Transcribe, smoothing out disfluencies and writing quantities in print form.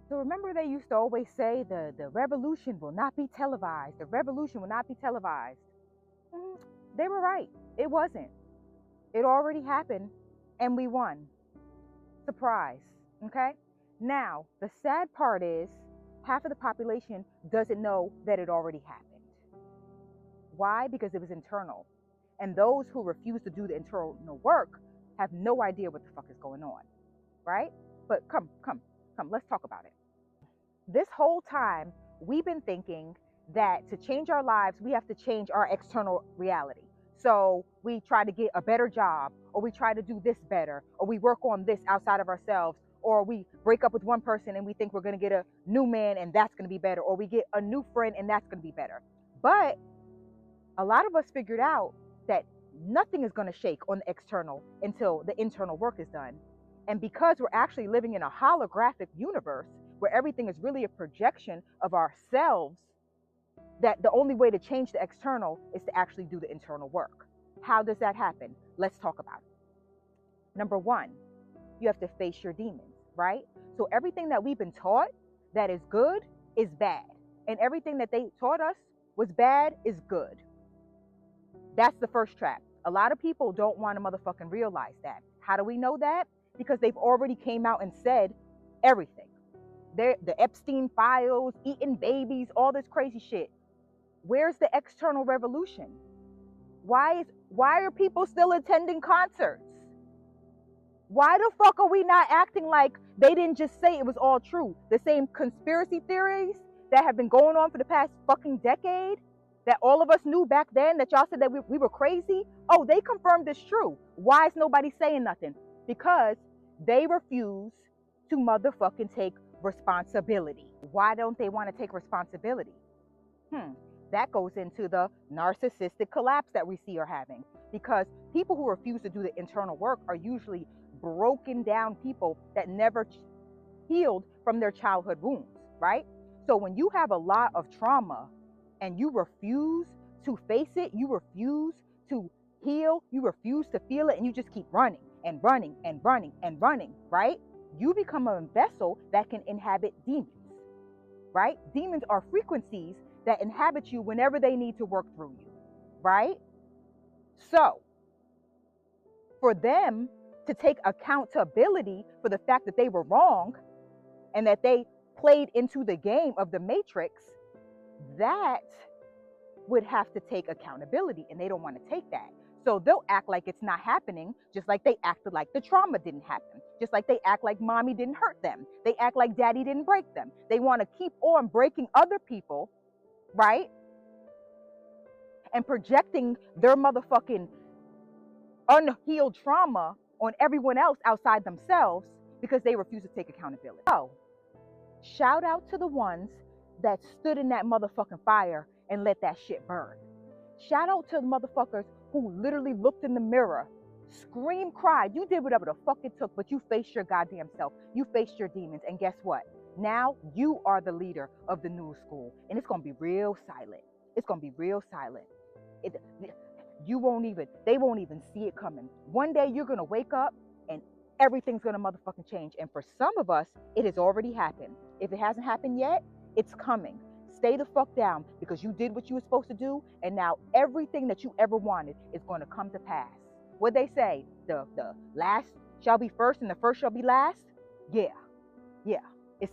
So remember they used to always say the revolution will not be televised. The revolution will not be televised. Mhm. They were right. It wasn't. It already happened and we won. Surprise. Okay? Now, the sad part is half of the population doesn't know that it already happened. Why? Because it was internal. And those who refuse to do the internal work have no idea what the fuck is going on. Right? But come, let's talk about it. This whole time, we've been thinking that to change our lives, we have to change our external reality. So we try to get a better job, or we try to do this better, or we work on this outside of ourselves, or we break up with one person and we think we're going to get a new man and that's going to be better, or we get a new friend and that's going to be better. But a lot of us figured out that nothing is going to shake on the external until the internal work is done. And because we're actually living in a holographic universe where everything is really a projection of ourselves, that the only way to change the external is to actually do the internal work. How does that happen? Let's talk about it. Number one, you have to face your demons, right? So everything that we've been taught that is good is bad. And everything that they taught us was bad is good. That's the first trap. A lot of people don't want to motherfucking realize that. How do we know that? Because they've already came out and said everything. The Epstein files, eating babies, all this crazy shit. Where's the external revolution? Why are people still attending concerts? Why the fuck are we not acting like they didn't just say it was all true? The same conspiracy theories that have been going on for the past fucking decade, that all of us knew back then, that y'all said that we were crazy. Oh, they confirmed it's true. Why is nobody saying nothing? Because they refuse to motherfucking take responsibility. Why don't they want to take responsibility? That goes into the narcissistic collapse that we see are having. Because people who refuse to do the internal work are usually broken down people that never healed from their childhood wounds, right? So when you have a lot of trauma and you refuse to face it, you refuse to heal, you refuse to feel it, and you just keep running and running and running and running, right? You become a vessel that can inhabit demons, right? Demons are frequencies that inhabit you whenever they need to work through you, right? So for them to take accountability for the fact that they were wrong and that they played into the game of the matrix, that would have to take accountability, and they don't want to take that. So they'll act like it's not happening, just like they acted like the trauma didn't happen, just like they act like mommy didn't hurt them. They act like daddy didn't break them. They want to keep on breaking other people, right? And projecting their motherfucking unhealed trauma on everyone else outside themselves because they refuse to take accountability. So, shout out to the ones that stood in that motherfucking fire and let that shit burn. Shout out to the motherfuckers who literally looked in the mirror, screamed, cried. You did whatever the fuck it took, but you faced your goddamn self. You faced your demons. And guess what? Now you are the leader of the new school. And it's going to be real silent. It's going to be real silent. They won't even see it coming. One day you're going to wake up and everything's going to motherfucking change. And for some of us, it has already happened. If it hasn't happened yet, it's coming. Stay the fuck down, because you did what you were supposed to do, and now everything that you ever wanted is going to come to pass. What they say, the last shall be first and the first shall be last? Yeah. It's